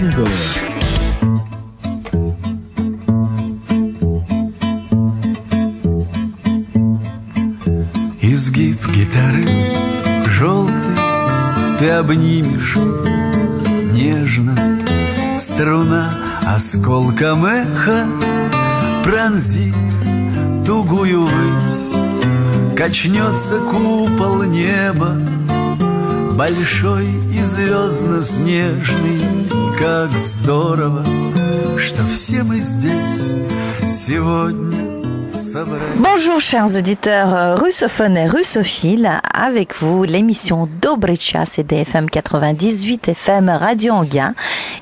Masленникова. Изгиб гитары желтый ты обнимешь нежно, струна осколком эха пронзит тугую высь, качнется купол неба, большой и звездно-снежный. Как здорово, что все мы здесь сегодня. Bonjour chers auditeurs russophones et russophiles, avec vous l'émission Dobry Czas et DFM 98 FM Radio Anguin,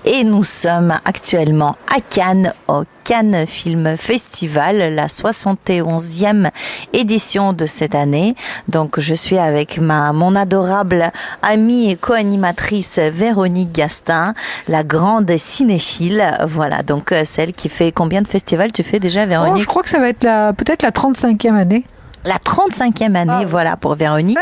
et nous sommes actuellement à Cannes, au Cannes Film Festival, la 71e édition de cette année. Donc je suis avec mon adorable amie et co-animatrice Véronique Gastin, la grande cinéphile, voilà, donc celle qui fait combien de festivals tu fais déjà, Véronique? Je crois que ça va être peut-être la 35e année. La 35e année, voilà, pour Véronique.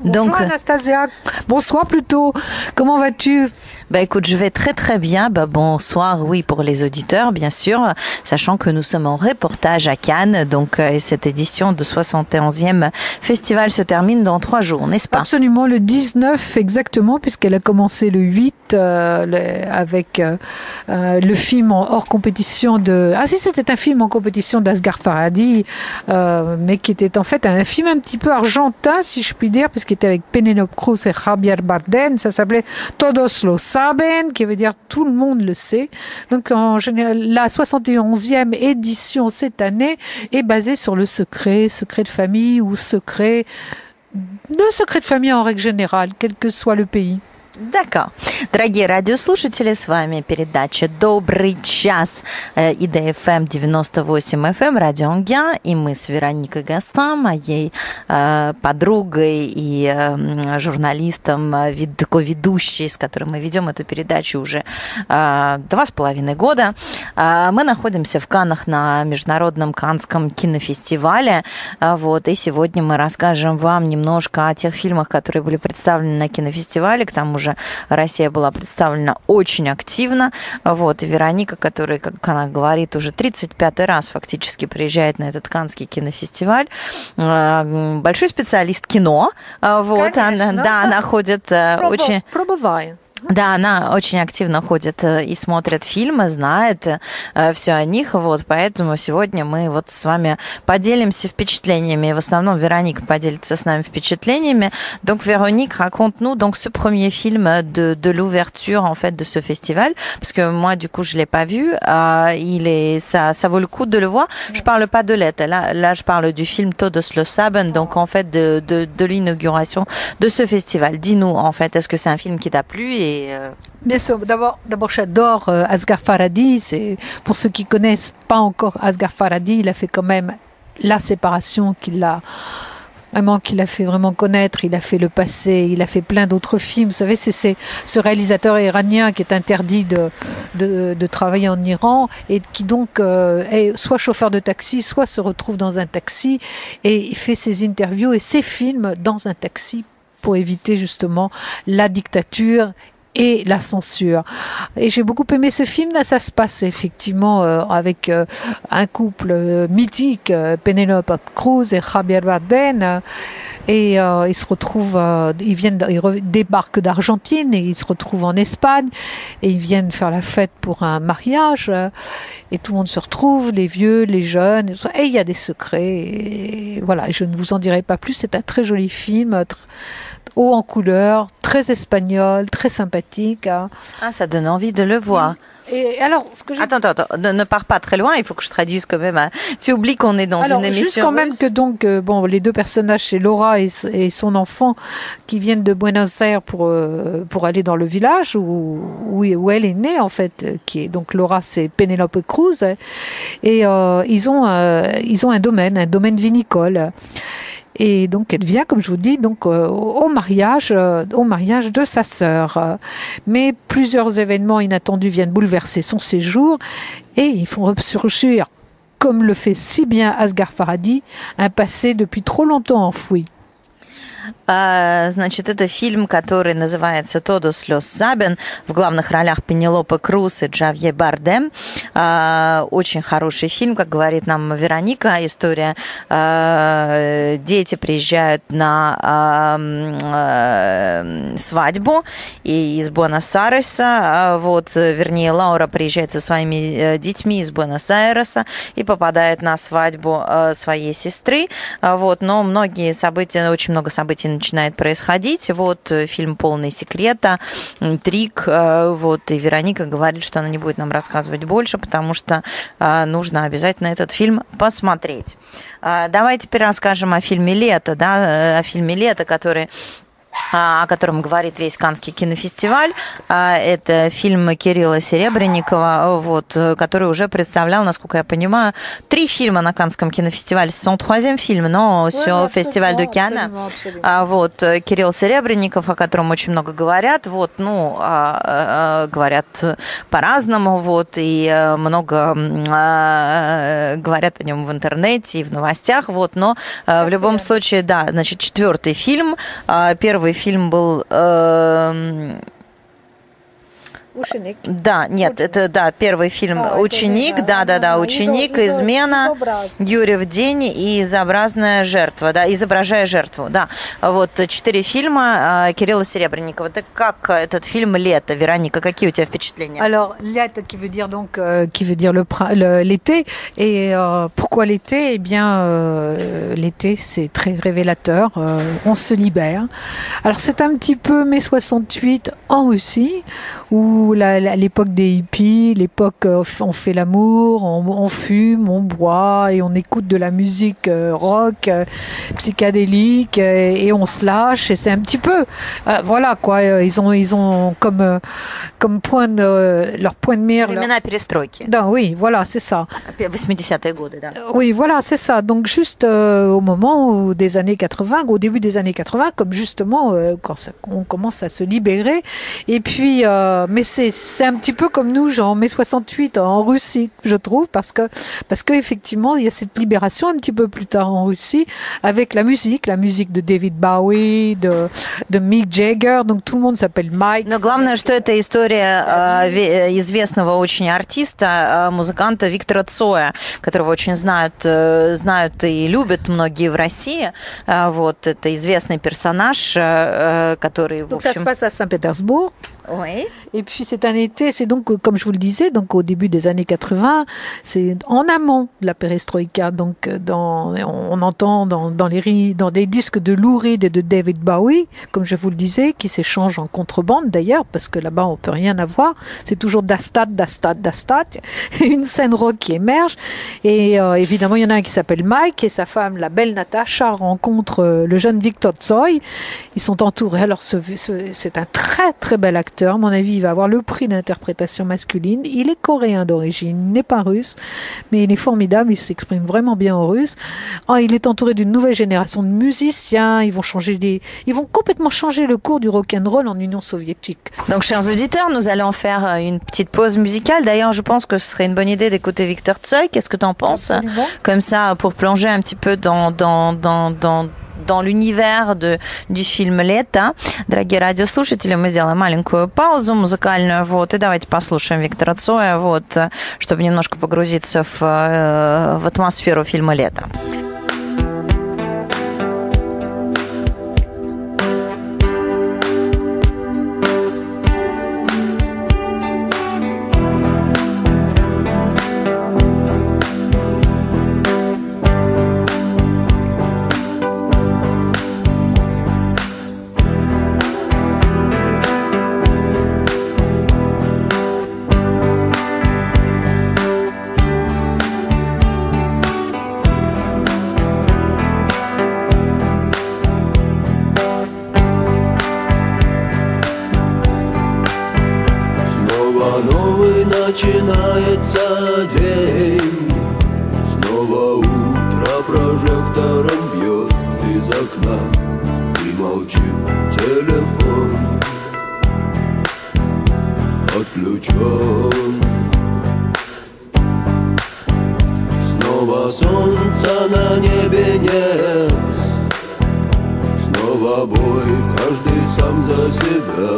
Bonjour donc, Anastasia, bonsoir plutôt, comment vas-tu? Bah écoute, je vais très très bien. Bah bonsoir, oui, pour les auditeurs, bien sûr, sachant que nous sommes en reportage à Cannes, donc cette édition de 71e festival se termine dans 3 jours, n'est-ce pas? Absolument, le 19 exactement, puisqu'elle a commencé le 8 avec le film hors compétition de... Ah si, c'était un film en compétition d'Asghar Farhadi, mais qui était en fait un film un petit peu argentin, si je puis dire, puisqu'il était avec Penélope Cruz et Javier Bardem. Ça s'appelait Todos lo saben, qui veut dire tout le monde le sait. Donc en général, la 71e édition cette année est basée sur le secret de famille ou secret de famille en règle générale, quel que soit le pays. D'accord. Дорогие радиослушатели, с вами передача «Добрый час» и ДФМ 98 FM Радио Анguin, и мы с Вероникой Гастан, моей подругой и журналистом, такой ведущей, с которой мы ведем эту передачу уже 2,5 года. Мы находимся в Каннах на Международном Каннском кинофестивале, вот, и сегодня мы расскажем вам немножко о тех фильмах, которые были представлены на кинофестивале. К тому же Россия была представлена очень активно. Вот, и Вероника, которая, как она говорит, уже 35-й раз фактически приезжает на этот Каннский кинофестиваль. Большой специалист кино. Вот, конечно, она ходит очень... Пробываю. Да, она очень активно ходит и смотрит фильмы, знает все о них, вот, поэтому сегодня мы вот с вами поделимся впечатлениями, в основном Véronique поделится с нами впечатлениями. Donc Véronique, raconte-nous donc ce premier film de l'ouverture en fait de ce festival, parce que moi du coup je l'ai pas vu, ça vaut le coup de le voir. Je parle pas de l'aide, là je parle du film Todos lo saben, donc en fait de l'inauguration de ce festival. Dis-nous en fait, est-ce que c'est un film qui t'a plu et Bien sûr, d'abord j'adore Asghar Farhadi. C'est, pour ceux qui connaissent pas encore Asghar Farhadi, il a fait quand même La Séparation qui l'a fait vraiment connaître. Il a fait Le Passé, il a fait plein d'autres films. Vous savez, c'est ce réalisateur iranien qui est interdit de travailler en Iran et qui donc est soit chauffeur de taxi, soit se retrouve dans un taxi et il fait ses interviews et ses films dans un taxi pour éviter justement la dictature et la censure. Et j'ai beaucoup aimé ce film. Là, ça se passe effectivement avec un couple mythique, Penélope Cruz et Javier Bardem. Et ils se retrouvent, ils débarquent d'Argentine et ils se retrouvent en Espagne et ils viennent faire la fête pour un mariage et tout le monde se retrouve, les vieux, les jeunes, et il y a des secrets. Et voilà, je ne vous en dirai pas plus. C'est un très joli film, haut en couleur, très espagnol, très sympathique. Ah, ça donne envie de le voir. Et alors, Attends, ne pars pas très loin, il faut que je traduise quand même. Tu oublies qu'on est dans une émission. Juste quand même que donc, les deux personnages, c'est Laura et son enfant qui viennent de Buenos Aires pour aller dans le village où elle est née en fait, qui est donc Laura, c'est Penélope Cruz, et ils ont un domaine vinicole. Et donc elle vient, comme je vous dis, donc au mariage de sa sœur. Mais plusieurs événements inattendus viennent bouleverser son séjour et ils font ressurgir, comme le fait si bien Asghar Farhadi, un passé depuis trop longtemps enfoui. Значит, это фильм, который называется «Тодос лос Сабен». В главных ролях Пенелопа Круз и Джавье Бардем. Очень хороший фильм, как говорит нам Вероника. История. Дети приезжают на свадьбу из Буэнос-Айреса. Вот, вернее, Лаура приезжает со своими детьми из Буэнос-Айреса и попадает на свадьбу своей сестры. Вот, но очень много событий начинает происходить. Вот, фильм полный секрета, интриг. Вот, и Вероника говорит, что она не будет нам рассказывать больше, потому что нужно обязательно этот фильм посмотреть. Давай теперь расскажем о фильме «Лето», да, о фильме «Лето», о котором говорит весь Каннский кинофестиваль. Это фильм Кирилла Серебренникова, вот, который уже представлял, насколько я понимаю, 3 фильма на Каннском кинофестивале. C'est son 3e фильм, но sur Festival de Cannes. Вот, Кирилл Серебренников, о котором очень много говорят, вот, ну, говорят по-разному, вот, и много говорят о нем в интернете и в новостях, вот, но в любом случае, да, значит, 4-й фильм, первый фильм был... Ученик. Да, нет, это, да, первый фильм «Ученик», да, «Ученик», «Измена», «Юрьев день» и «Изобразная жертва», да, «Изображая жертву», да. Вот 4 фильма Кирилла Серебренникова. Ты как этот фильм «Лето», Вероника, какие у тебя впечатления? Alors, «Лето» qui veut dire donc l'été. Et pourquoi l'été? Eh bien, l'été, c'est très révélateur. On se libère. Alors, c'est un petit peu mai 68 en Russie, où l'époque des hippies, l'époque on fait l'amour, on fume, on boit et on écoute de la musique rock, psychédélique et on se lâche. Et c'est un petit peu, voilà quoi, ils ont comme point de leur point de mire. Времена перестройки. Да, oui, voilà, c'est ça. 80-е годы, да. Oui, voilà, c'est ça. Donc juste au moment des années 80, au début des années 80, comme justement quand on commence à se libérer. Et puis, mais c'est un petit peu comme nous, genre mai 68 en Russie, je trouve, parce que effectivement il y a cette libération un petit peu plus tard en Russie avec la musique de David Bowie, de Mick Jagger, donc tout le monde s'appelle Mike. Но главное, что это история известного очень артиста, музыканта Виктора Цоя, которого очень знают и любят многие в России. Вот, это известный персонаж, который, в общем... Donc ça se passe à Saint-Pétersbourg. Oui. Et puis c'est un été, c'est donc, comme je vous le disais, donc au début des années 80, c'est en amont de la perestroïka. Donc on entend dans les disques de Lou Reed et de David Bowie, comme je vous le disais, qui s'échangent en contrebande d'ailleurs, parce que là-bas on peut rien avoir. C'est toujours dastat. Une scène rock qui émerge. Et évidemment, il y en a un qui s'appelle Mike et sa femme, la belle Natasha, rencontre le jeune Victor Tsoi. Ils sont entourés. Alors c'est un très très bel acteur. À mon avis, il va avoir le prix d'interprétation masculine. Il est coréen d'origine, il n'est pas russe, mais il est formidable, il s'exprime vraiment bien en russe. Il est entouré d'une nouvelle génération de musiciens, ils vont complètement changer le cours du rock'n'roll en Union soviétique. Donc, chers auditeurs, nous allons faire une petite pause musicale. D'ailleurs, je pense que ce serait une bonne idée d'écouter Victor Tsoi. Qu'est-ce que tu en penses? Absolument. Comme ça, pour plonger un petit peu dans l'универ du фильм «Лето». Дорогие радиослушатели, мы сделаем маленькую паузу музыкальную, вот, и давайте послушаем Виктора Цоя, вот, чтобы немножко погрузиться в атмосферу фильма «Лето». Начинается день, снова утро прожектором бьет из окна, и молчит телефон, отключен. Снова солнца на небе нет, снова снова бой, каждый сам за себя.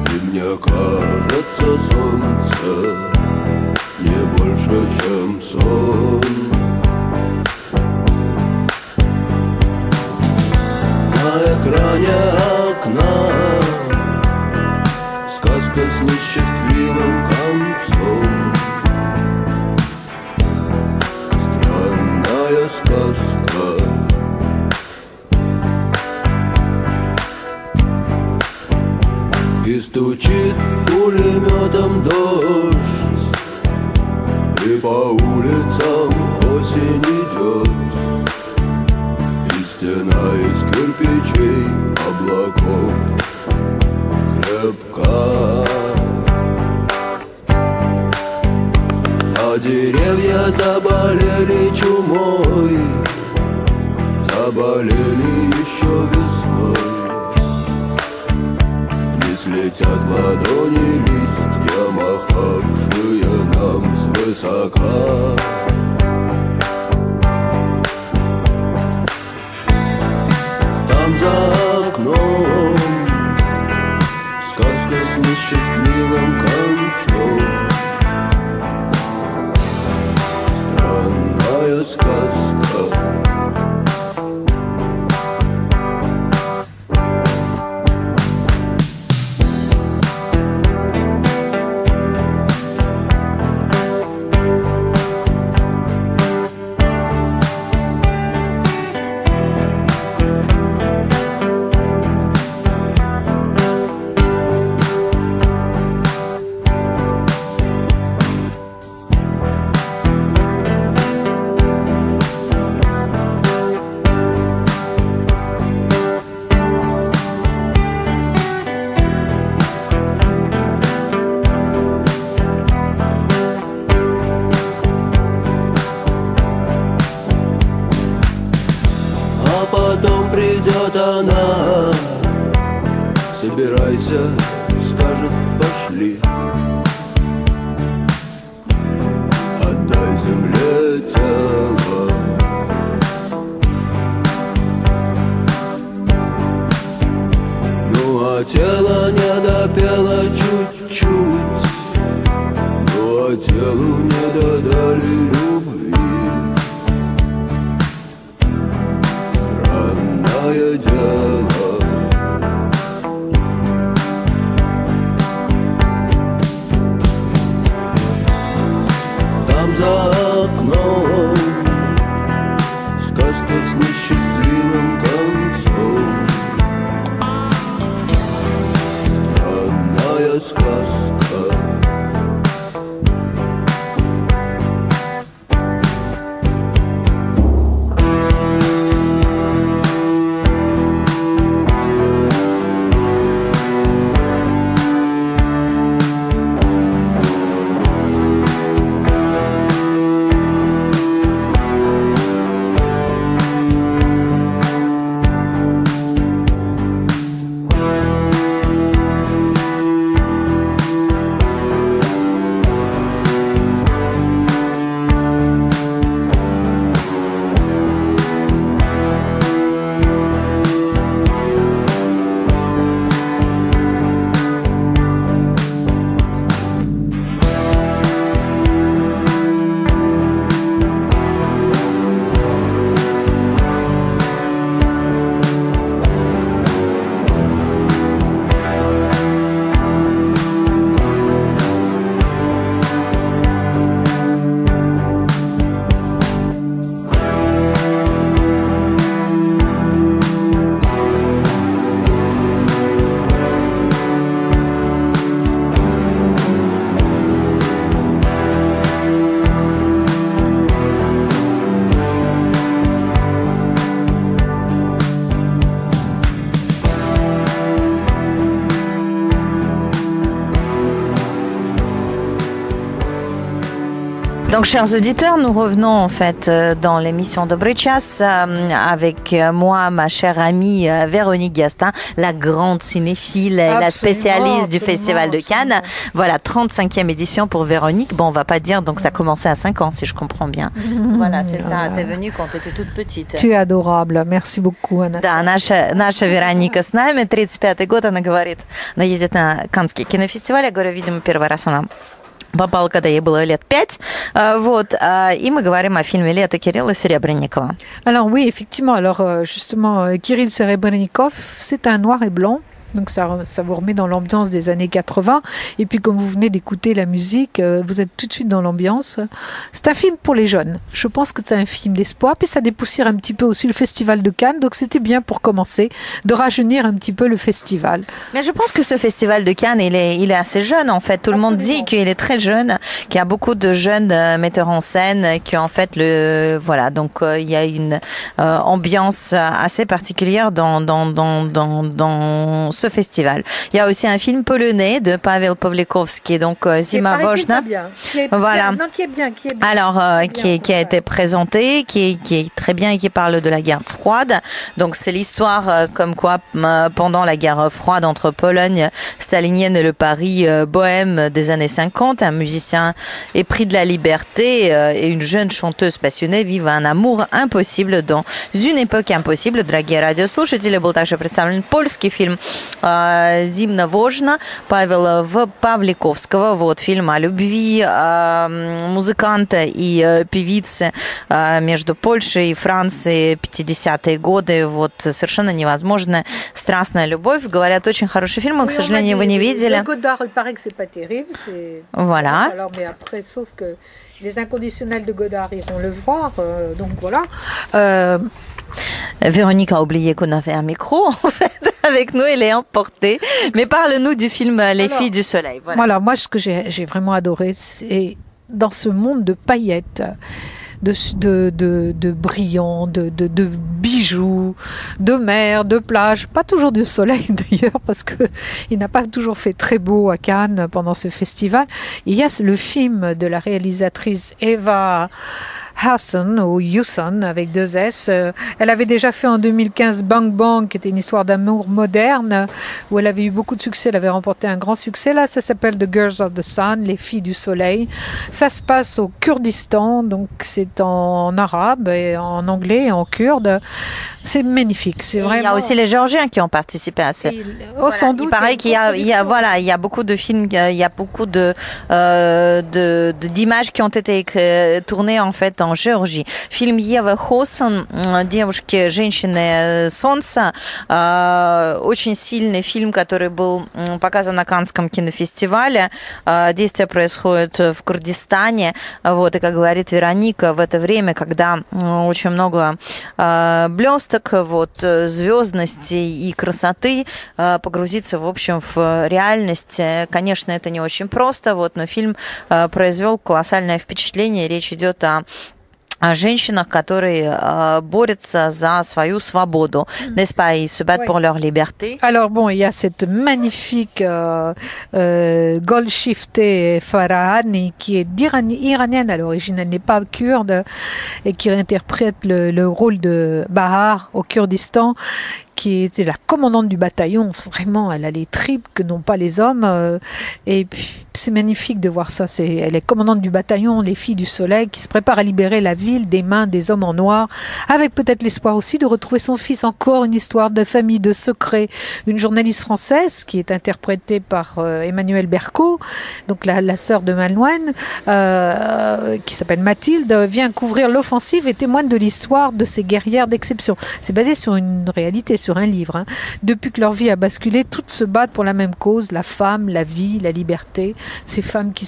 И мне кажется, солнце не больше, чем сон. На экране окна сказка с несчастливым концом. Странная сказка. И стучит пулеметом дождь, и по улицам осень идет. И стена из кирпичей, облаков крепка. А деревья заболели чумой, заболели еще весной. Не слетят ладони листья, махавшие нам свысока. Там за окном сказка с несчастливым концом. Странная сказка. Потом придет она, собирайся, скажет, пошли. Отдай земле тело. Ну а тело не допело чуть-чуть, ну а телу не додали любви. Дело. Там за окном сказка с несчастливым концом. Странная сказка. Donc, chers auditeurs, nous revenons en fait dans l'émission Dobry Čas avec moi, ma chère amie Véronique Gastin, la grande cinéphile et la spécialiste du Festival de Cannes. Voilà, 35e édition pour Véronique. Bon, on va pas dire, donc ça a commencé à 5 ans, si je comprends bien. Voilà, c'est ça. T'es venue quand t'étais toute petite. Tu es adorable. Merci beaucoup, Anna. Да, наша Вероника с нами, 35-й год, она говорит, она ездит на Каннский кинофестиваль, я говорю, видимо, первый раз она попала, когда ей было лет 5. Вот, и мы говорим о фильме «Лето» Кирилла Серебренникова. Alors oui, effectivement, alors justement, Kirill Serebrennikov, c'est un noir et blanc. Donc ça vous remet dans l'ambiance des années 80. Et puis comme vous venez d'écouter la musique, vous êtes tout de suite dans l'ambiance. C'est un film pour les jeunes. Je pense que c'est un film d'espoir. Puis ça dépoussière un petit peu aussi le Festival de Cannes. Donc c'était bien pour commencer de rajeunir un petit peu le festival. Mais je pense que ce Festival de Cannes, il est assez jeune en fait. Tout le monde dit qu'il est très jeune, qu'il y a beaucoup de jeunes metteurs en scène qui en fait voilà. Donc il y a une ambiance assez particulière dans ce festival. Il y a aussi un film polonais de Paweł Pawlikowski, donc Zima Woźna. Voilà. Alors, qui a été présenté, qui est très bien et qui parle de la guerre froide. Donc, c'est l'histoire comme quoi, pendant la guerre froide entre Pologne stalinienne et le Paris bohème des années 50, un musicien épris de la liberté et une jeune chanteuse passionnée vivent un amour impossible dans une époque impossible. Дорогие радиослушатели, был также представлен польский фильм «Зимна Вожна» Павела Павликовского. Вот, фильм о любви музыканта и певицы между Польшей и Францией 50-е годы. Вот, совершенно невозможная страстная любовь. Говорят, очень хороший фильм, но, к сожалению, его не видели. Godard, il paraît que c'est pas terrible. Voilà. Alors, mais après, sauf que les inconditionnels de Godard iront le voir. Donc voilà. Véronique a oublié qu'on avait un micro, en fait, avec nous, elle est emportée. Mais parle-nous du film Les Filles du Soleil. Voilà, moi, ce que j'ai vraiment adoré, c'est dans ce monde de paillettes, de brillants, de bijoux, de mer, de plage, pas toujours de soleil d'ailleurs, parce que il n'a pas toujours fait très beau à Cannes pendant ce festival. Il y a le film de la réalisatrice Eva Husson, ou Husson avec 2 S. Elle avait déjà fait en 2015 Bang Bang, qui était une histoire d'amour moderne, où elle avait eu beaucoup de succès, elle avait remporté un grand succès. Là, ça s'appelle The Girls of the Sun, les filles du soleil. Ça se passe au Kurdistan, donc c'est en arabe, et en anglais et en kurde. C'est magnifique, c'est vraiment... Il y a aussi les Géorgiens qui ont participé à ça. Voilà. Sans doute. Il paraît qu'il y a beaucoup de films, il y a beaucoup d'images qui ont été tournées en fait en Géorgie. Фильм Евы Хоссон, девушки, женщины солнца, очень сильный фильм, который был показан на Каннском кинофестивале. Действие происходит в Курдистане. Вот, и как говорит Вероника, в это время, когда очень много блесток, вот, звездности и красоты, погрузиться, в общем, в реальность. Конечно, это не очень просто, вот, но фильм произвел колоссальное впечатление. Речь идет о женщинах, которые борются за свою свободу, n'est-ce pas, ils se battent pour leur liberté. Alors bon, il y a cette magnifique Golshifteh Farahani qui est iranienne à l'origine, elle n'est pas kurde, et qui interprète le rôle de Bahar au Kurdistan, qui était la commandante du bataillon. Vraiment, elle a les tripes que n'ont pas les hommes. Et puis, c'est magnifique de voir ça. Elle est commandante du bataillon, les filles du soleil, qui se prépare à libérer la ville des mains des hommes en noir, avec peut-être l'espoir aussi de retrouver son fils. Encore une histoire de famille, de secret. Une journaliste française, qui est interprétée par Emmanuelle Berco, donc la sœur de Malouane, qui s'appelle Mathilde, vient couvrir l'offensive et témoigne de l'histoire de ces guerrières d'exception. C'est basé sur une réalité, sur un livre. Depuis que leur vie a basculé, toutes se battent pour la même cause, la femme, la vie, la liberté. Ces femmes qui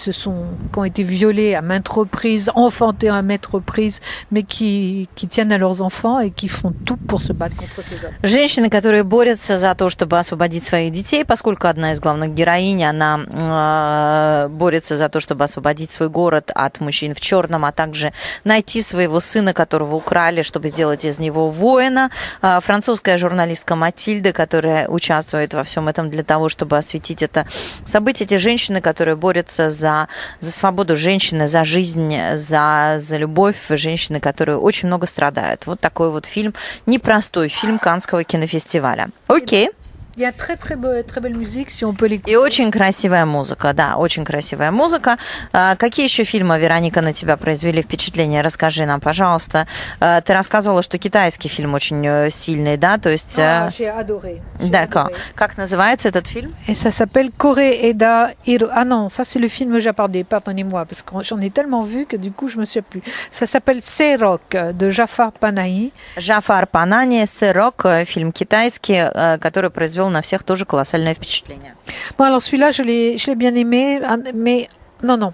ont été violées à maintes reprises, enfantées à maintes reprises, mais qui tiennent à leurs enfants et qui font tout pour se battre contre ces hommes. Женщины, которые борются за то, чтобы освободить своих детей, поскольку одна из главных героинь, она борется за то, чтобы освободить свой город от мужчин в черном, а также найти своего сына, которого украли, чтобы сделать из него воина. Французская журналистка журналистка Матильда, которая участвует во всем этом для того, чтобы осветить это событие. Эти женщины, которые борются за свободу женщины, за жизнь, за любовь, женщины, которые очень много страдают. Вот такой вот фильм, непростой фильм Каннского кинофестиваля. Окей. Il y a très belle musique, si on peut l'écouter. И очень красивая музыка, да, очень красивая музыка. Какие еще фильмы, Вероника, на тебя произвели впечатление? Расскажи нам, пожалуйста. Ты рассказывала, что китайский фильм очень сильный, да, то есть... J'ai adoré. D'accord. Как называется этот фильм? Et ça s'appelle Koreeda Hiro. Ah non, ça c'est le film japonais, pardonnez-moi, parce que j'en ai tellement vu que du coup je me souviens plus. Ça s'appelle Serok de Jafar Panahi. Jafar Panahi, Serok, фильм китайский, который произвел на всех тоже колоссальное впечатление. Bon, alors celui-là, je l'ai bien aimé, mais non.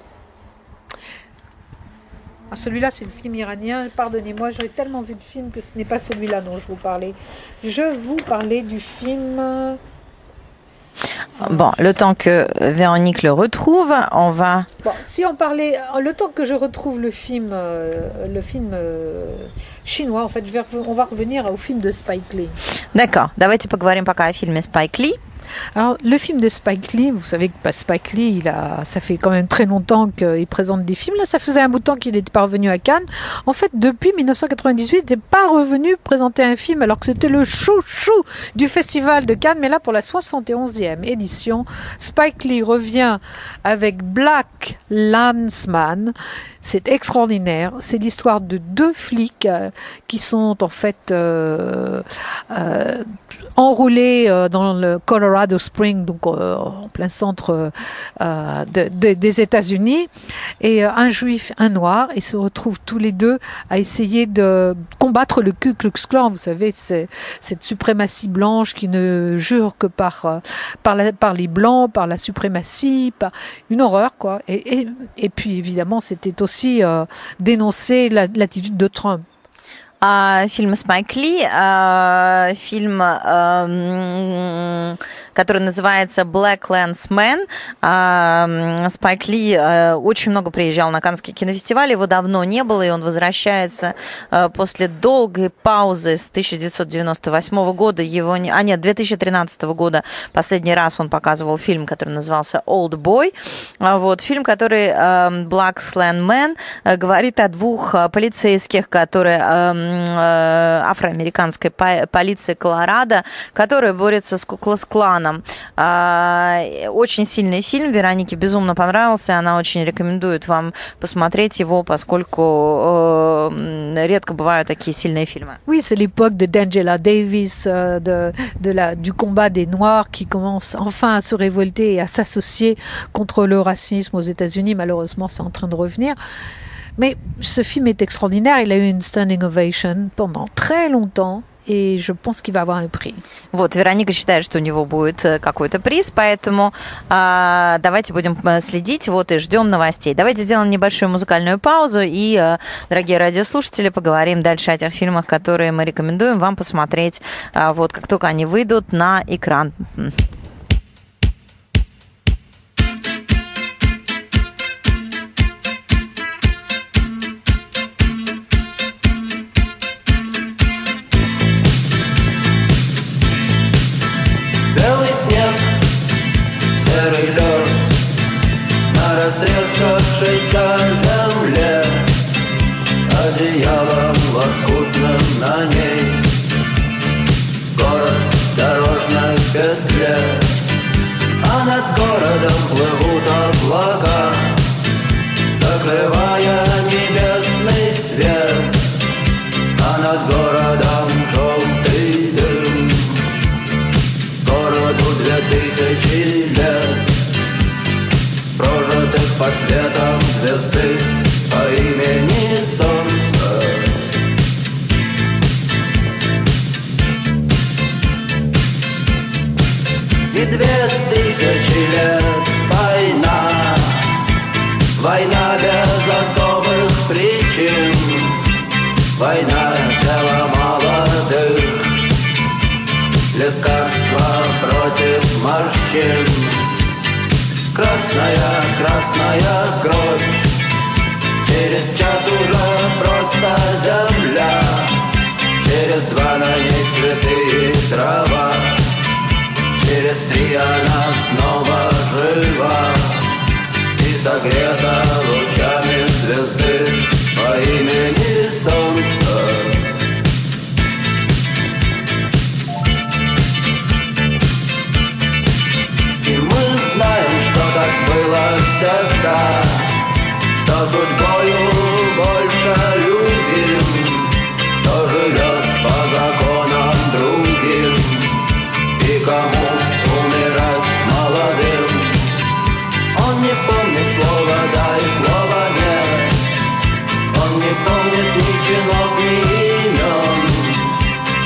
Ah, celui-là, c'est le film iranien. Pardonnez-moi, j'ai tellement vu de films que ce n'est pas celui-là dont je vous parlais. Je vous parlais du film... Bon, le temps que Véronique le retrouve, on va... Bon, si on parlait... Le temps que je retrouve le film chinois, en fait, on va revenir au film de Spike Lee. D'accord. Давайте поговорим пока о фильме Spike Lee. Alors, le film de Spike Lee, vous savez que Spike Lee, ça fait quand même très longtemps qu'il présente des films. Là, ça faisait un bout de temps qu'il n'était pas revenu à Cannes. En fait, depuis 1998, il n'était pas revenu présenter un film alors que c'était le chouchou du festival de Cannes. Mais là, pour la 71e édition, Spike Lee revient avec Black Landsman. C'est extraordinaire. C'est l'histoire de deux flics qui sont en fait enroulés dans le Colorado Springs, donc en plein centre des États-Unis. Et un juif, un noir, ils se retrouvent tous les deux à essayer de combattre le Ku Klux Klan. Vous savez, c'est cette suprématie blanche qui ne jure que par les blancs, par la suprématie, par une horreur, quoi. Et puis évidemment, c'était aussi dénoncer l'attitude de Trump. Фильм Спайк Ли, фильм, который называется Black Landsman. Спайк Ли очень много приезжал на Каннский кинофестиваль, его давно не было, и он возвращается после долгой паузы с 1998 года, 2013 года. Последний раз он показывал фильм, который назывался Old Boy. Вот, фильм, который Black Landsman говорит о двух полицейских, которые афроамериканской полиции Колорадо, которая борется с Ку-клукс-кланом. Очень сильный фильм, Веронике безумно понравился, она очень рекомендует вам посмотреть его, поскольку редко бывают такие сильные фильмы. Oui, c'est l'époque de D'Angela Davis, du combat des Noirs qui commence enfin à se révolter et à s'associer contre le racisme aux États-Unis. Malheureusement, c'est en train de revenir. Mais ce film est extraordinaire, il a eu une standing ovation pendant très longtemps, и je pense qu'il va avoir un prix. Вот, Вероника считает, что у него будет какой-то приз, поэтому давайте будем следить, вот, и ждем новостей. Давайте сделаем небольшую музыкальную паузу, и, дорогие радиослушатели, поговорим дальше о тех фильмах, которые мы рекомендуем вам посмотреть, вот, как только они выйдут на экран. 'Оставшейся земле, одеялом лоскутным на ней, город в дорожной петле, а над городом плывут облака, закрывая небесный свет, а над городом желтый дым. Городу 2000 лет, прожитых под светом звезды по имени Солнце. И 2000 лет война, война без особых причин, война тела молодых, лекарства против морщин. Красная, красная кровь, через час уже просто земля, через Через 2 на ней цветы и трава. Через 3 она снова жива и согрета лучами звезды по имени Солнце. И мы знаем, что так было всегда, что судьбою больше любим, кто живет по законам другим и кому умирать молодым. Он не помнит слова «да» и слова «нет», он не помнит ни чинов, ни имен,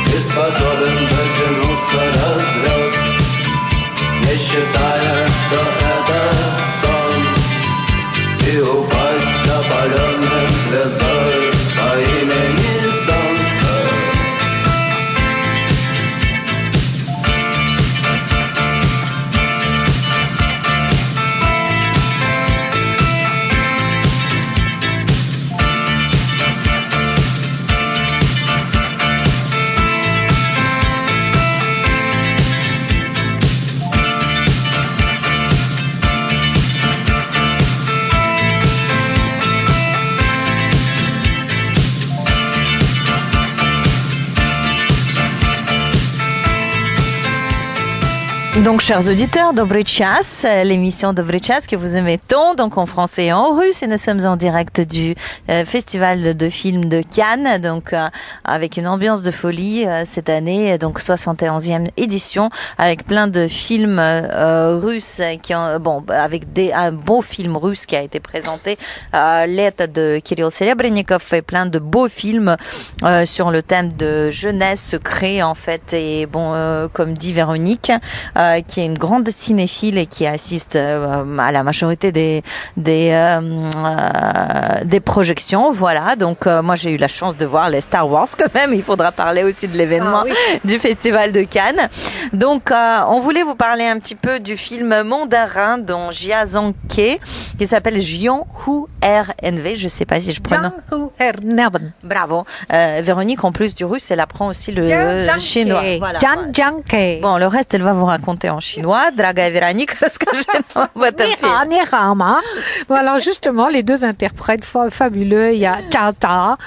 и способен дотянуться до звезд, не считая, что это сон, и упасть запаленной звездой по имени Солнце. Donc, chers auditeurs, Dobry Čas, l'émission Dobry Čas que vous aimez tant, donc en français et en russe, et nous sommes en direct du festival de films de Cannes, donc avec une ambiance de folie cette année, donc 71e édition, avec plein de films russes qui ont, bon, avec un beau film russe qui a été présenté, Lето de Kirill Serebrennikov, et plein de beaux films sur le thème de jeunesse, secret en fait, et bon, comme dit Véronique, qui est une grande cinéphile et qui assiste à la majorité des projections. Voilà, donc moi j'ai eu la chance de voir les Star Wars quand même. Il faudra parler aussi de l'événement du Festival de Cannes. Donc on voulait vous parler un petit peu du film Mandarin dont Jia Zhangke, qui s'appelle Jian Hu RNV. Je ne sais pas si je prononce. Jian Hu RNV. Bravo. Véronique, en plus du russe, elle apprend aussi le chinois. Voilà. Jian Zhangke. Bon, le reste, elle va vous raconter en chinois. Dорогая Véronique, расскажи-nous об этом фильме. Bon, alors justement, les deux interprètes fabuleux, il y a Zhao Ta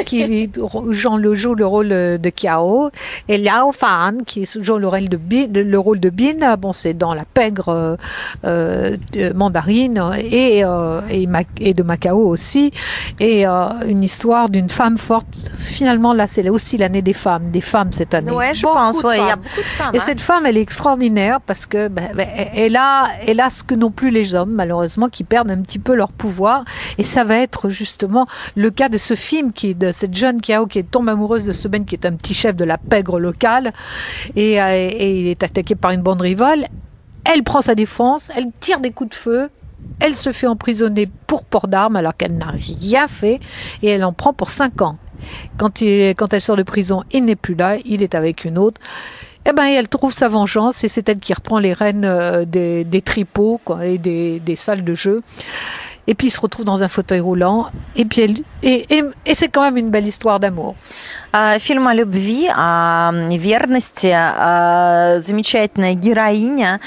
qui joue le rôle de Kiao et Liao Fan qui joue le rôle de Bin. Bon, c'est dans la pègre mandarine et de Macao aussi. Et une histoire d'une femme forte. Finalement, là, c'est aussi l'année des femmes cette année. Ouais, je pense, il y a beaucoup de femmes. Et cette femme, elle est extraordinaire parce que elle a ce que n'ont plus les hommes, malheureusement, qui perdent un petit peu leur pouvoir. Et ça va être justement le cas de ce film de cette jeune Kiao qui tombe amoureuse de ce Ben qui est un petit chef de la pègre locale et il est attaqué par une bande rivale. Elle prend sa défense, elle tire des coups de feu. Elle se fait emprisonner pour port d'armes alors qu'elle n'a rien fait et elle en prend pour 5 ans. Quand elle sort de prison, il n'est plus là, il est avec une autre. Eh ben, elle trouve sa vengeance et c'est elle qui reprend les rênes des tripots et des salles de jeu. Et puis, il se retrouve dans un fauteuil roulant. Et puis, et c'est quand même une belle histoire d'amour. Фильм о любви, о верности, замечательная героиня,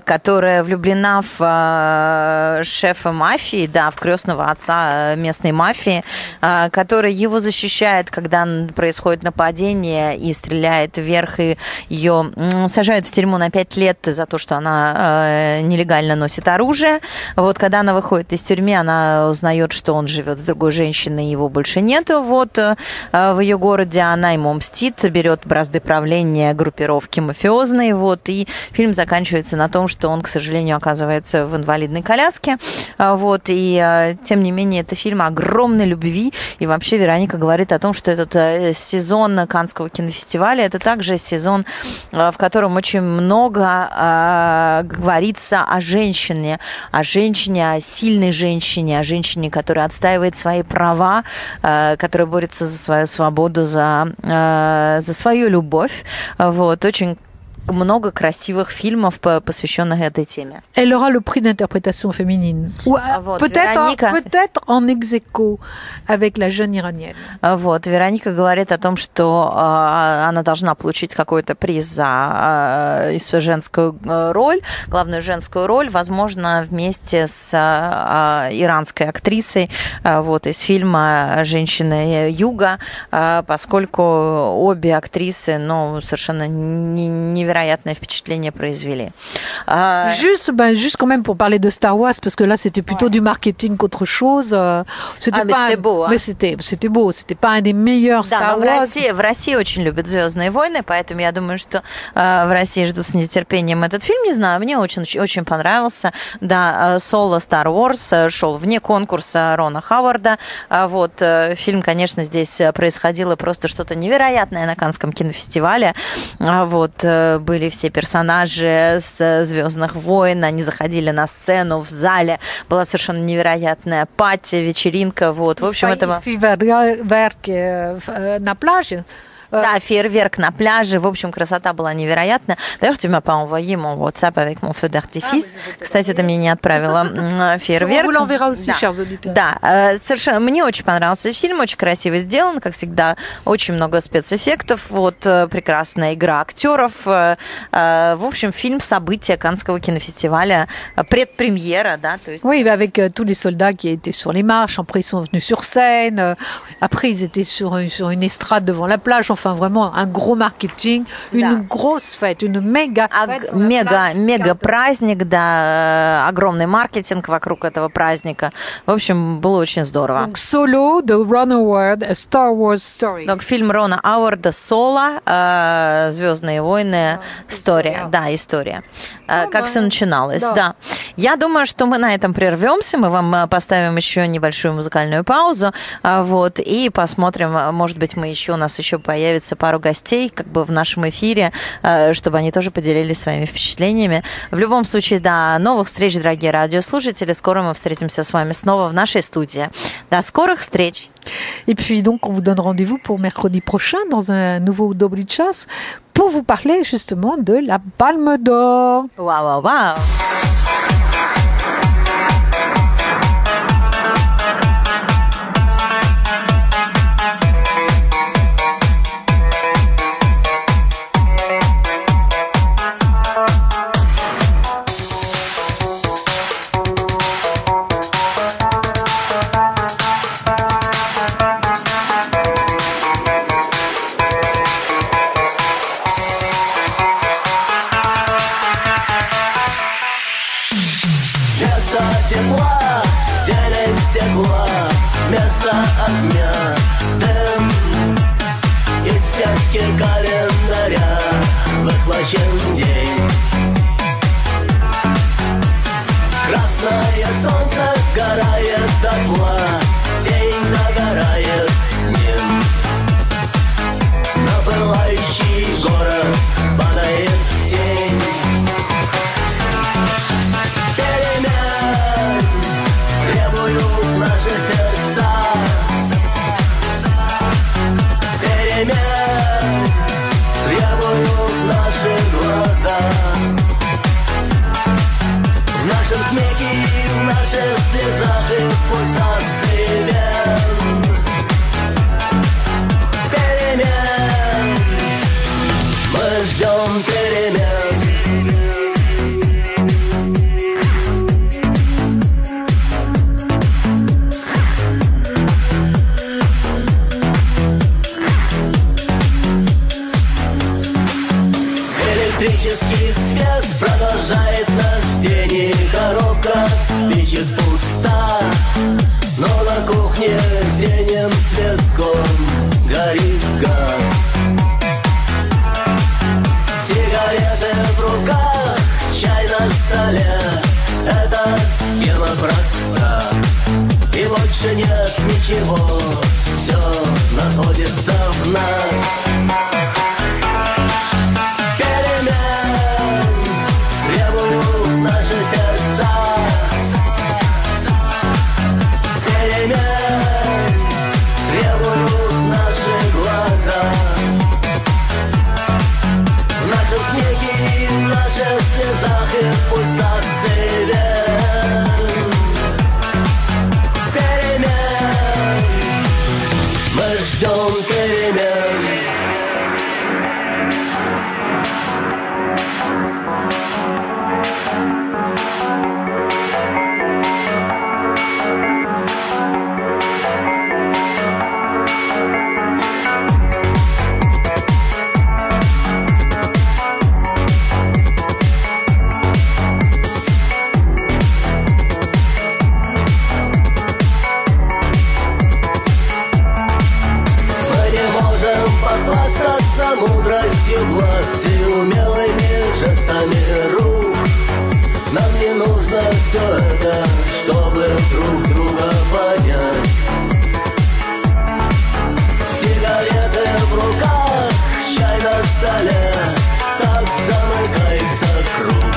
которая влюблена в шефа мафии, да, в крестного отца местной мафии, который его защищает, когда происходит нападение и стреляет вверх, и ее сажают в тюрьму на 5 лет за то, что она нелегально носит оружие. Вот, когда она выходит из тюрьмы, она узнает, что он живет с другой женщиной, его больше нету. Вот, в ее городе она ему мстит, берет бразды правления группировки мафиозной, вот, и фильм заканчивается на том, что он, к сожалению, оказывается в инвалидной коляске, вот, и тем не менее это фильм огромной любви, и вообще Вероника говорит о том, что этот сезон Каннского кинофестиваля, это также сезон, в котором очень много говорится о женщине, о сильной женщине, о женщине, которая отстаивает свои права, которая борется за свою свободу, за свою любовь. Вот, очень много красивых фильмов, посвященных этой теме. Elle aura le prix d'interprétation féminine. Ou вот, peut-être en ex-aequo avec la jeune iranienne. Вот, Вероника говорит о том, что она должна получить какой-то приз за женскую роль, главную женскую роль, возможно, вместе с иранской актрисой вот, из фильма «Женщины Юга», поскольку обе актрисы, ну, совершенно невероятное впечатление произвели. Juste quand même pour parler de Star Wars, parce que là c'était plutôt du marketing qu'autre chose. C'était beau. Mais c'était beau, c'était pas un des meilleurs Star Wars. В России очень любят «Звездные войны», поэтому я думаю, что в России ждут с нетерпением этот фильм. Не знаю, мне очень понравился. Да, Соло Star Wars шел вне конкурса Рона Хауарда. Вот, фильм, конечно, здесь происходило просто что-то невероятное на Каннском кинофестивале. Вот, были все персонажи с «Звездных войн», они заходили на сцену в зале, была совершенно невероятная пати, вечеринка, вот, в общем, это... на пляже. Да, фейерверк на пляже. В общем, красота была невероятная. D'ailleurs, tu m'as pas envoyé mon WhatsApp avec mon feu d'artifice. Кстати, ты мне не отправила фейерверк. On vous l'enverra aussi, chers auditeurs. Да, совершенно. Мне очень понравился фильм, очень красиво сделан, как всегда, очень много спецэффектов, вот, прекрасная игра актеров. В общем, фильм события Каннского кинофестиваля, предпремьера, да, то есть... Oui, avec tous les soldats qui étaient sur les marches, après ils sont venus sur scène, après ils étaient sur une estrade devant la plage. Enfin, vraiment un gros marketing, une grosse fête, une méga fête. Méga праздник, да, огромный маркетинг вокруг этого праздника. В общем, было очень здорово. Donc, Solo, The Ron Howard, A Star Wars Story. Donc, фильм Рона Хауарда «Соло», «Звездные войны», история. Да, история. Как все начиналось, да. Я думаю, что мы на этом прервемся, мы вам поставим еще небольшую музыкальную паузу, вот, и посмотрим, может быть, у нас еще появится пару гостей как бы в нашем эфире, чтобы они тоже поделились своими впечатлениями. В любом случае, до новых встреч, дорогие радиослушатели. Скоро мы встретимся с вами снова в нашей студии. До скорых встреч! Et puis donc, on vous donne rendez-vous pour mercredi prochain dans un nouveau Dobry Čas pour vous parler justement de la Palme d'Or. Waouh, waouh, waouh! День. Красное солнце сгорает дотла, день догорает с ним. На пылающий город падает тень. Перемен требуют наши сердца. Перемен требуют наши глаза. В нашем смехе и в наших слезах и в пульсации вен. Перемен, мы ждем перемен. Электрический свет продолжает наш день, и коробка от спичек пуста. Но на кухне синим цветком горит газ. Сигареты в руках, чай на столе. Эта схема проста, и больше нет ничего, все находится в нас. Наши сердца. Перемен требуют наши глаза. В нашем снеге все это, чтобы друг друга понять. Сигареты в руках, чай на столе, так замыкается круг.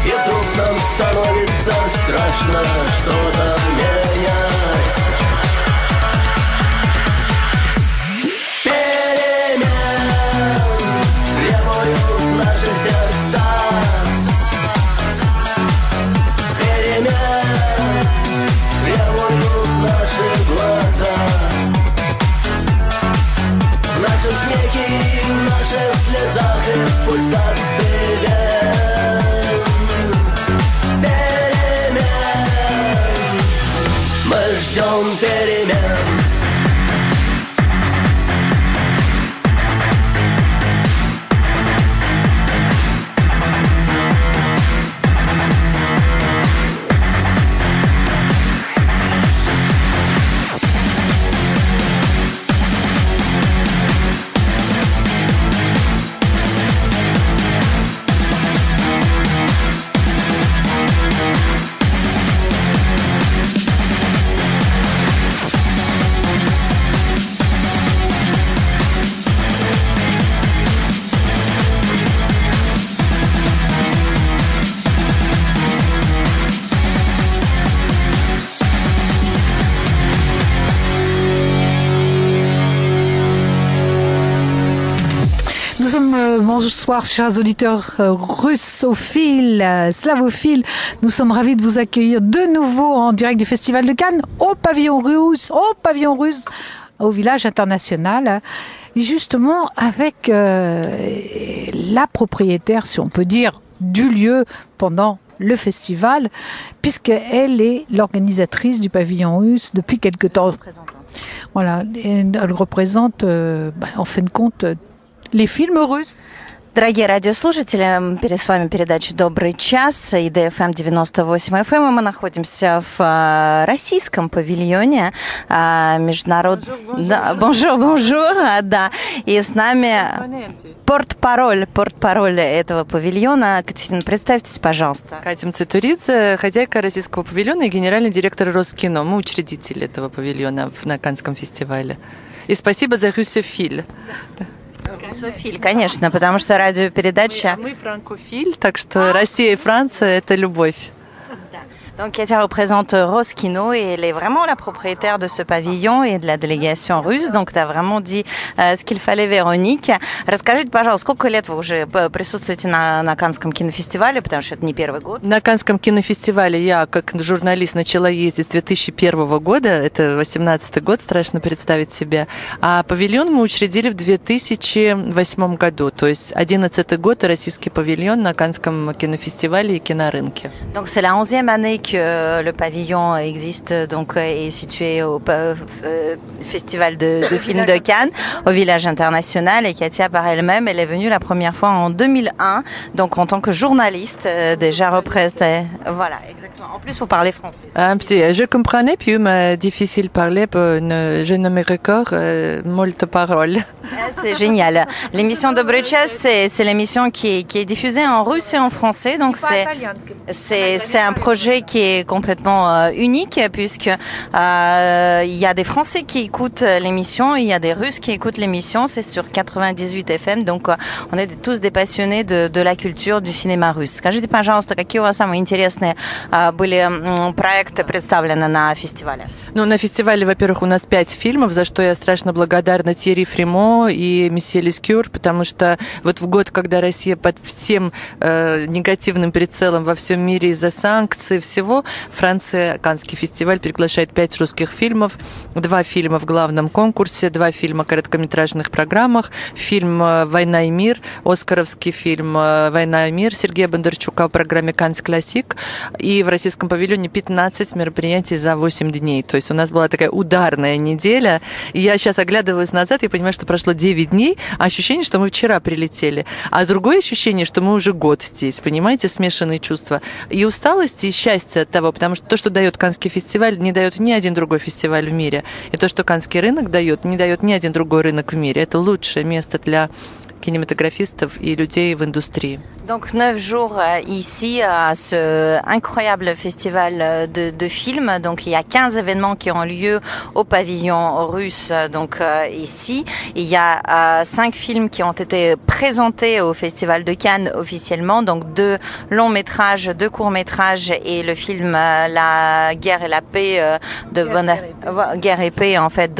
И вдруг нам становится страшно что-то менять. Перемен требуют наши сердца. Перемен требуют наши глаза. В нашем смехе и в наших слезах и в пульсации вен. Перемен, мы ждем перемен. Bonsoir, chers auditeurs russophiles, slavophiles. Nous sommes ravis de vous accueillir de nouveau en direct du Festival de Cannes au pavillon russe, au village international. Et justement, avec la propriétaire, si on peut dire, du lieu pendant le festival, puisqu'elle est l'organisatrice du pavillon russe depuis quelque temps. Voilà, elle représente, en fin de compte, les films russes. Дорогие радиослушатели, с вами передача «Добрый час», ИДФМ 98 FM, и мы находимся в российском павильоне международного... Бонжур, да, и с нами портпароль этого павильона. Катерина, представьтесь, пожалуйста. Катя Цитуридзе, хозяйка российского павильона и генеральный директор Роскино. Мы учредители этого павильона на Каннском фестивале. И спасибо за «Русофиль». Русофиль, конечно, потому что радиопередача... Мы франкофиль, так что Россия и Франция – это любовь. Donc Katia représente Roskino et elle est vraiment la propriétaire de ce pavillon et de la délégation russe. Donc tu as vraiment dit ce qu'il fallait, Вéronique. Расскажите, пожалуйста, сколько лет вы уже присутствуете на Каннском кинофестивале, потому что это не первый год? На Каннском кинофестивале я, как журналист, начала ездить с 2001 года. Это 18-й год, страшно представить себе. А павильон мы учредили в 2008 году. То есть 11-й год и российский павильон на Каннском кинофестивале и кинорынке. Donc c'est la 11e année que le pavillon existe, donc est situé au Festival de films de Cannes, au village international. Et Katia, par elle-même, elle est venue la première fois en 2001, donc en tant que journaliste, déjà représentée. Voilà, exactement. En plus, vous parlez français. Un petit, je comprenais, puis mais difficile parler, je ne me record molte paroles. C'est génial. L'émission Добрый час, c'est l'émission qui est diffusée en russe et en français, donc c'est un projet qui est complètement unique, puisque il y a des Français qui écoutent l'émission, il y a des Russes qui écoutent l'émission, c'est sur 98 FM, donc on est tous des passionnés de la culture du cinéma russe. Скажите, пожалуйста, какие у вас самые интересные были проекты представлены на фестивале? Ну, на фестивале, во-первых, у нас 5 фильмов, за что я страшно благодарна Тьерри Фримо и месье Лескюр, потому что вот в год, когда Россия под всем негативным прицелом во всем мире из-за санкций, всего, Франция, Каннский фестиваль приглашает 5 русских фильмов, 2 фильма в главном конкурсе, 2 фильма в короткометражных программах, фильм «Война и мир», оскаровский фильм «Война и мир» Сергея Бондарчука в программе «Каннс Классик», и в российском павильоне 15 мероприятий за 8 дней. То есть у нас была такая ударная неделя, и я сейчас оглядываюсь назад и понимаю, что прошло 9 дней, а ощущение, что мы вчера прилетели, а другое ощущение, что мы уже год здесь, понимаете, смешанные чувства. И усталость, и счастье от того, потому что то, что дает Каннский фестиваль, не дает ни один другой фестиваль в мире. И то, что Каннский рынок дает, не дает ни один другой рынок в мире. Это лучшее место для кинематографистов и людей в индустрии. Donc 9 jours ici à ce incroyable festival de films. Donc il y a 15 événements qui ont lieu au pavillon russe donc ici. Il y a 5 films qui ont été présentés au festival de Cannes officiellement. Donc 2 longs métrages, 2 courts métrages et le film La guerre et la paix de Guerre et paix en fait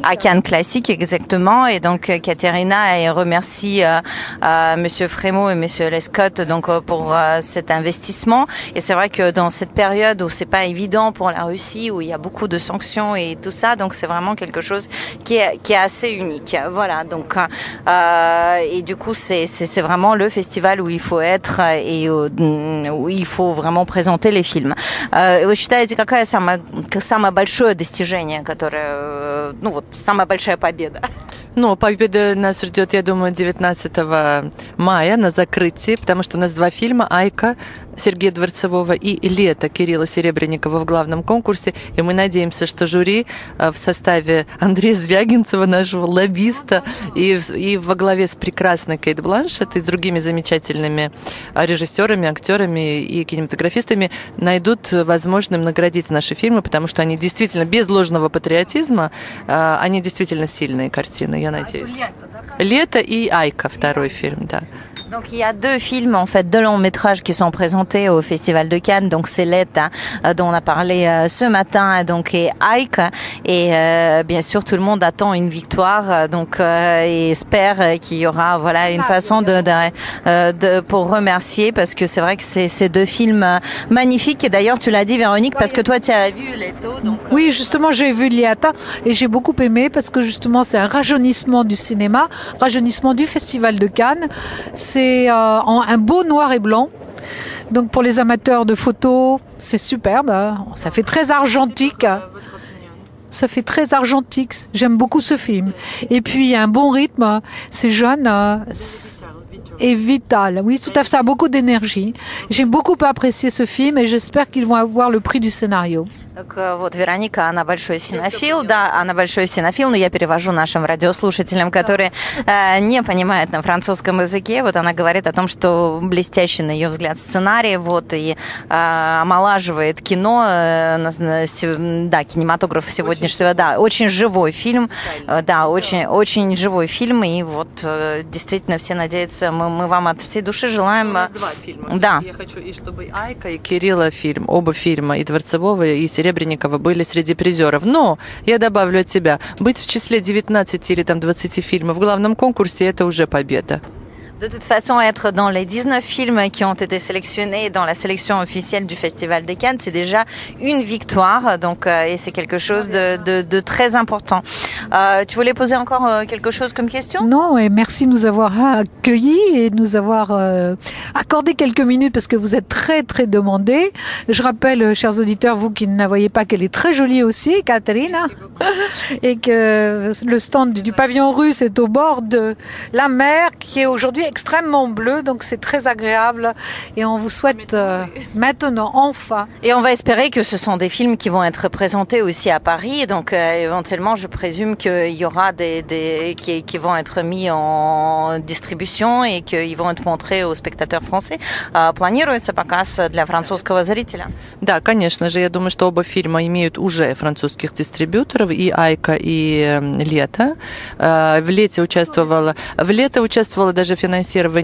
à Cannes classique exactement. Et donc Katerina remercie Monsieur Frémaux et Monsieur Lescott donc pour cet investissement. Et c'est vrai que dans cette période où c'est pas évident pour la Russie, où il y a beaucoup de sanctions et tout ça, donc c'est vraiment quelque chose qui est assez unique. Voilà. Donc et du coup c'est vraiment le festival où il faut être et où il faut vraiment présenter les films. Вы считаете, какое самое большое достижение, которое, ну вот, самая большая победа? Ну, победа нас ждет, я думаю, 19 мая на закрытии, потому что у нас 2 фильма «Айка» Сергея Дворцевого и «Лето» Кирилла Серебренникова в главном конкурсе. И мы надеемся, что жюри в составе Андрея Звягинцева, нашего лоббиста, и во главе с прекрасной Кейт Бланшетт и с другими замечательными режиссерами, актерами и кинематографистами найдут возможным наградить наши фильмы, потому что они действительно, без ложного патриотизма, они действительно сильные картины, я надеюсь. «Лето» и «Айка», второй фильм, да. Donc il y a 2 films en fait, 2 longs métrages qui sont présentés au Festival de Cannes. Donc c'est Letta dont on a parlé ce matin, donc et Ike. Et bien sûr tout le monde attend une victoire, donc et espère qu'il y aura voilà une façon de pour remercier, parce que c'est vrai que c'est 2 films magnifiques. Et d'ailleurs tu l'as dit Véronique, parce que toi tu as vu Leto. Donc oui, justement j'ai vu Liata et j'ai beaucoup aimé, parce que justement c'est un rajeunissement du cinéma, rajeunissement du Festival de Cannes. C'est un beau noir et blanc. Donc pour les amateurs de photos, c'est superbe. Ça fait très argentique. Ça fait très argentique. J'aime beaucoup ce film. Et puis il y a un bon rythme. C'est jeune et vital. Oui, tout à fait. Ça a beaucoup d'énergie. J'ai beaucoup apprécié ce film et j'espère qu'ils vont avoir le prix du scénario. Так вот, Вероника, она большой синофил, да, она большой синофил, но я перевожу нашим радиослушателям, которые не понимают на французском языке. Вот она говорит о том, что блестящий, на ее взгляд, сценарий, вот, и омолаживает кино, да, кинематограф сегодняшнего, да, очень живой фильм, да, очень живой фильм, и вот действительно все надеются, мы вам от всей души желаем... У нас 2 фильма. Да. Я хочу и чтобы «Айка», и Кирилла фильм, оба фильма, и Дворцевого, и Серебренникова были среди призеров. Но, я добавлю от себя, быть в числе 19 или там 20 фильмов в главном конкурсе – это уже победа. De toute façon, être dans les 19 films qui ont été sélectionnés dans la sélection officielle du Festival de Cannes, c'est déjà une victoire. Donc, et c'est quelque chose de très important. Tu voulais poser encore quelque chose comme question ? Non, et merci de nous avoir accueillis et de nous avoir accordé quelques minutes, parce que vous êtes très, très demandés. Je rappelle, chers auditeurs, vous qui ne la voyez pas, qu'elle est très jolie aussi, Katerina, et que le stand du pavillon russe est au bord de la mer, qui est aujourd'hui extrêmement bleu, donc c'est très agréable et on vous souhaite maintenant, enfin. Et on va espérer que ce sont des films qui vont être présentés aussi à Paris, donc éventuellement je présume qu'il y aura qui vont être mis en distribution et qu'ils vont être montrés aux spectateurs français. Планируется показ для французского зрителя? Да, конечно же, я думаю, что оба фильма имеют уже французских дистрибьюторов, и «Айка», и «Лето». В «Лето» участвовала даже финансирование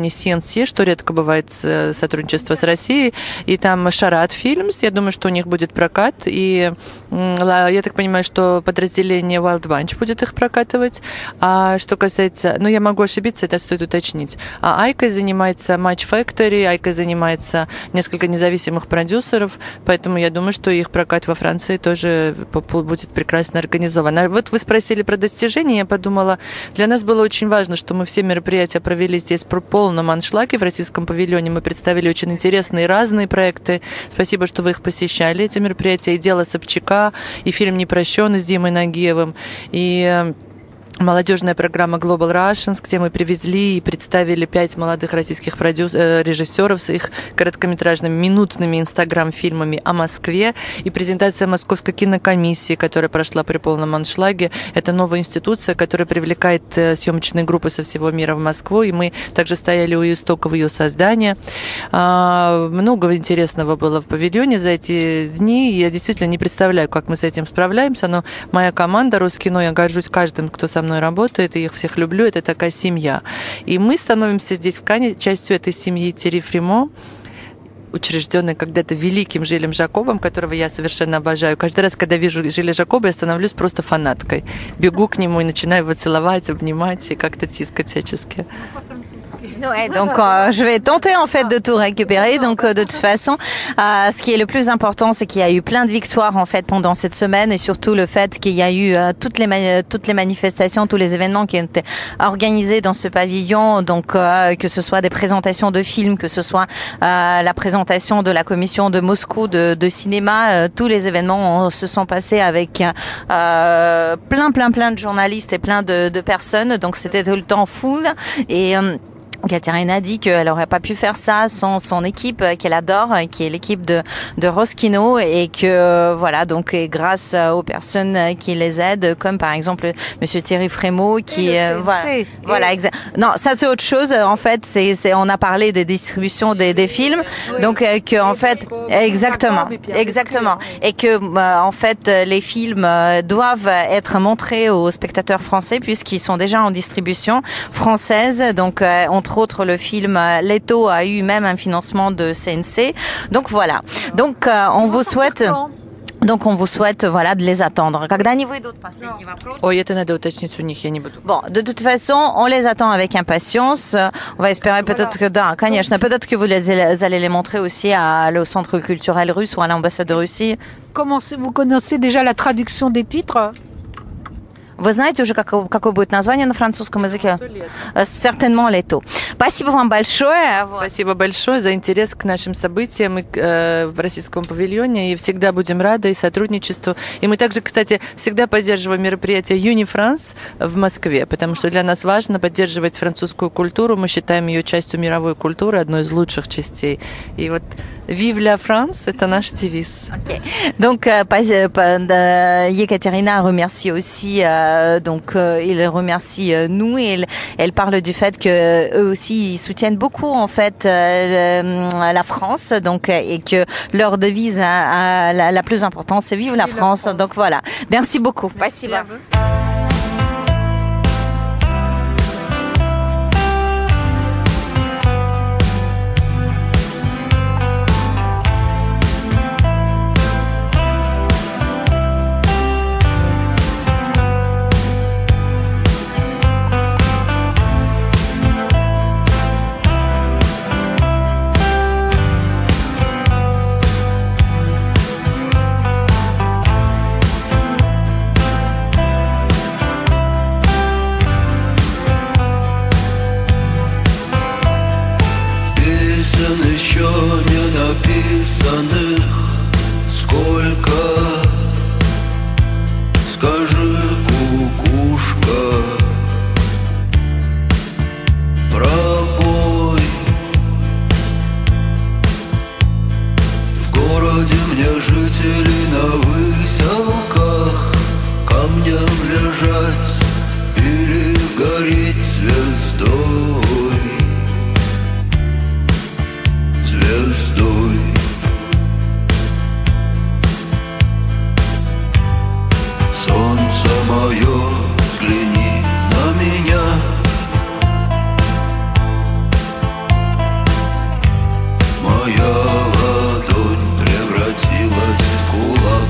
CNC, что редко бывает сотрудничество с Россией, и там «Шарат Фильмс», я думаю, что у них будет прокат, и я так понимаю, что подразделение Wild Bunch будет их прокатывать. А что касается, я могу ошибиться, это стоит уточнить. А «Айкой» занимается Match Factory, «Айкой» занимается несколько независимых продюсеров, поэтому я думаю, что их прокат во Франции тоже будет прекрасно организован. А вот вы спросили про достижения, я подумала, для нас было очень важно, что мы все мероприятия провели здесь в полном аншлаге в российском павильоне. Мы представили очень интересные разные проекты. Спасибо, что вы их посещали, эти мероприятия. И «Дело Собчака», и фильм «Непрощенный» с Димой Нагиевым, и молодежная программа Global Russians, где мы привезли и представили 5 молодых российских режиссеров с их короткометражными минутными инстаграм-фильмами о Москве, и презентация Московской кинокомиссии, которая прошла при полном аншлаге. Это новая институция, которая привлекает съемочные группы со всего мира в Москву, и мы также стояли у истоков ее создания. Много интересного было в павильоне за эти дни. Я действительно не представляю, как мы с этим справляемся, но моя команда Роскино, я горжусь каждым, кто со мной работает, и их всех люблю, это такая семья. И мы становимся здесь в Канне частью этой семьи Тьерри Фримо, учрежденной когда-то великим Жилем Жакобом, которого я совершенно обожаю. Каждый раз, когда вижу Жиля Жакоба, я становлюсь просто фанаткой. Бегу к нему и начинаю его целовать, обнимать и как-то тискать всячески. Ouais, donc je vais tenter en fait de tout récupérer. Donc de toute façon, ce qui est le plus important, c'est qu'il y a eu plein de victoires en fait pendant cette semaine, et surtout le fait qu'il y a eu toutes les manifestations, tous les événements qui ont été organisés dans ce pavillon. Donc que ce soit des présentations de films, que ce soit la présentation de la commission de Moscou de cinéma, tous les événements se sont passés avec plein de journalistes et plein de personnes. Donc c'était tout le temps full et Katerina dit qu'elle n'aurait pas pu faire ça sans son équipe qu'elle adore, qui est l'équipe de Roskino, et que voilà, donc grâce aux personnes qui les aident, comme par exemple Monsieur Thierry Frémaux, qui voilà exact. Non, ça c'est autre chose. En fait, c'est on a parlé des distributions des films, donc que en fait exactement, et que en fait les films doivent être montrés aux spectateurs français puisqu'ils sont déjà en distribution française. Donc entre autres, le film Leto a eu même un financement de CNC. Donc voilà. Donc on vous souhaite voilà, de les attendre. Когда они выйдут, последний вопрос. Ой, это надо уточнить у них, я не буду. Bon, de toute façon, on les attend avec impatience. On va espérer peut-être que, да, конечно, peut-être que vous allez les montrer aussi au Centre culturel russe ou à l'ambassade de Russie. Vous connaissez déjà la traduction des titres? Вы знаете уже, какое будет название на французском языке? Certainement Leto. Спасибо вам большое. Спасибо большое за интерес к нашим событиям в российском павильоне. И всегда будем рады и сотрудничеству. И мы также, кстати, всегда поддерживаем мероприятие Юни-Франс в Москве, потому что для нас важно поддерживать французскую культуру. Мы считаем ее частью мировой культуры, одной из лучших частей. И вот Vive la France, c'est наш девиз. Okay. Donc, Yekaterina remercie aussi, il remercie nous, et elle parle du fait que eux aussi ils soutiennent beaucoup en fait la France, donc et que leur devise la plus importante c'est Vive la France. Donc voilà. Merci beaucoup. Merci. Еще не написанных сколько, скажи, кукушка, пробой. В городе мне жители на выселках камнем лежать или гореть звездой. Звездой. Солнце мое, взгляни на меня. Моя ладонь превратилась в кулак.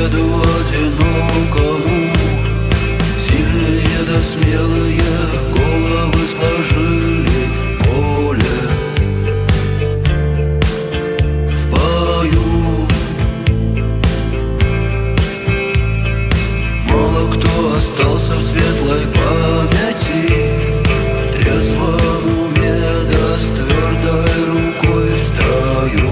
свету одинокому. Сильные да смелые головы сложили в поле. В бою мало кто остался в светлой памяти, в трезвом уме да с твердой рукой в строю.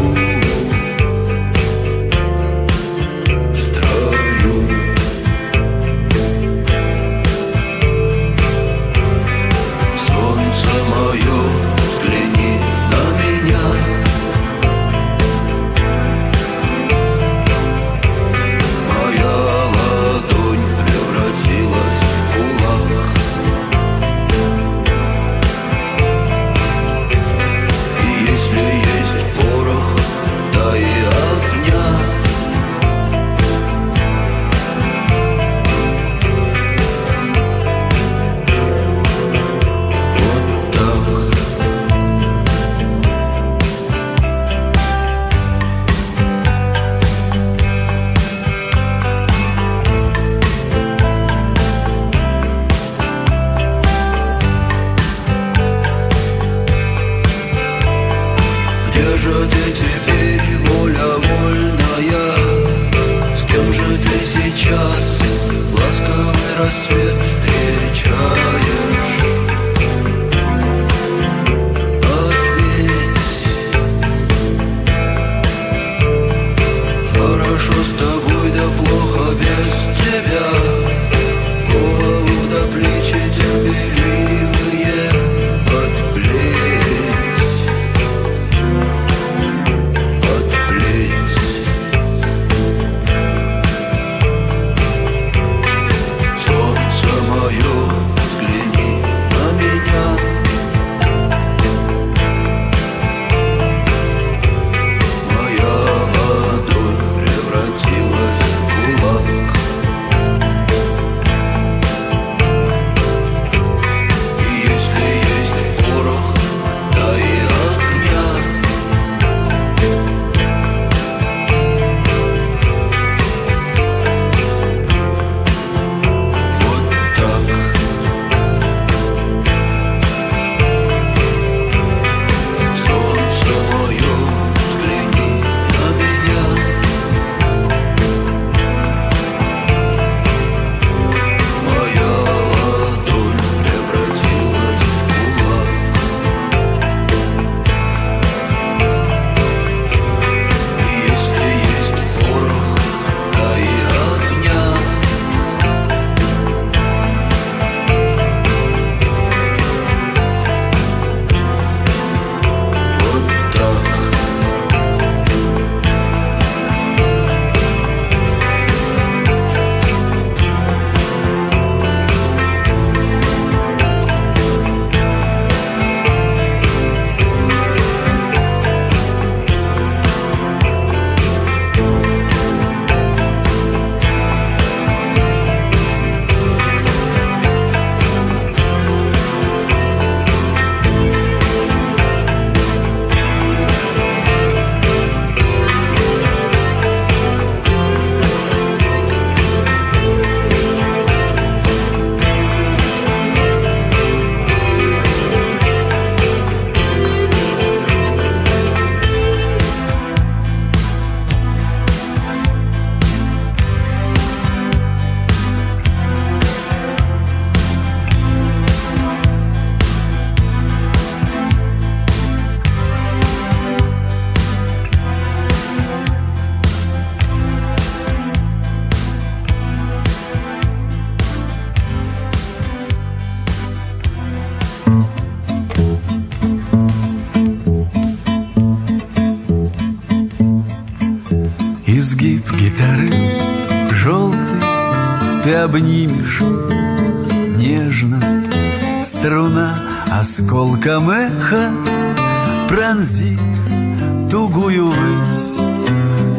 гитары желтой ты обнимешь нежно. Струна осколком эха пронзит тугую высь.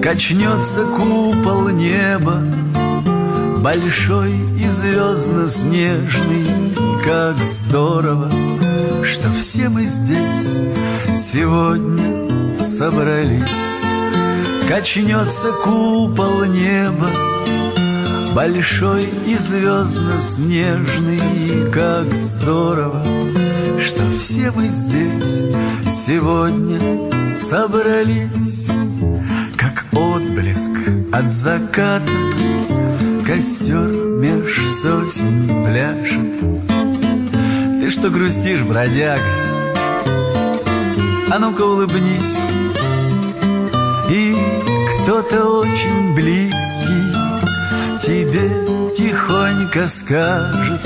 Качнется купол неба, большой и звездно-снежный. Как здорово, что все мы здесь сегодня собрались. качнется купол неба, большой и звездно-снежный. Как здорово, что все мы здесь сегодня собрались, как отблеск от заката, костер меж сосен пляшет. Ты что грустишь, бродяга? А ну-ка улыбнись. И кто-то очень близкий тебе тихонько скажет,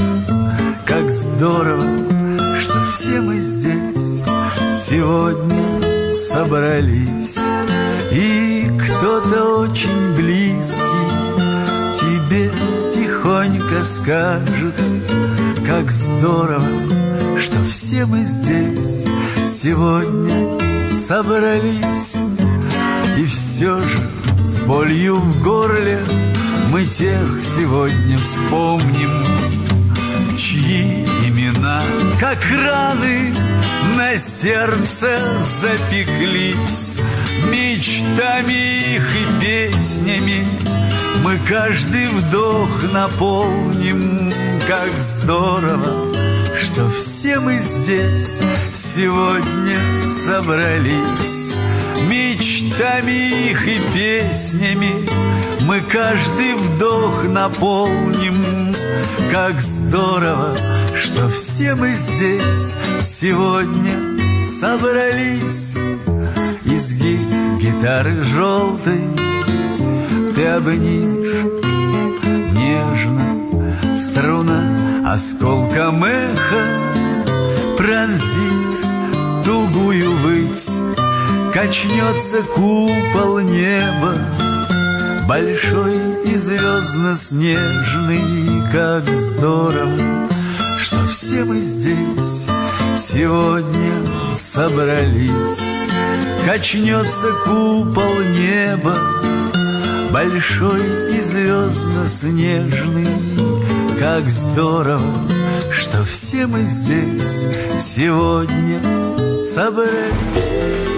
как здорово, что все мы здесь сегодня собрались. И кто-то очень близкий тебе тихонько скажет, как здорово, что все мы здесь сегодня собрались. И все же с болью в горле мы тех сегодня вспомним, чьи имена, как раны, на сердце запеклись. Мечтами их и песнями мы каждый вдох наполним. Как здорово, что все мы здесь сегодня собрались. Мечтами их и песнями мы каждый вдох наполним. Как здорово, что все мы здесь сегодня собрались. Изгиб гитары желтой ты обнимешь нежно, струна осколком эха пронзит тугую высь. Качнется купол неба, большой и звездно-снежный. Как здорово, что все мы здесь сегодня собрались. Качнется купол неба, большой и звездно-снежный. Как здорово, что все мы здесь сегодня собрались.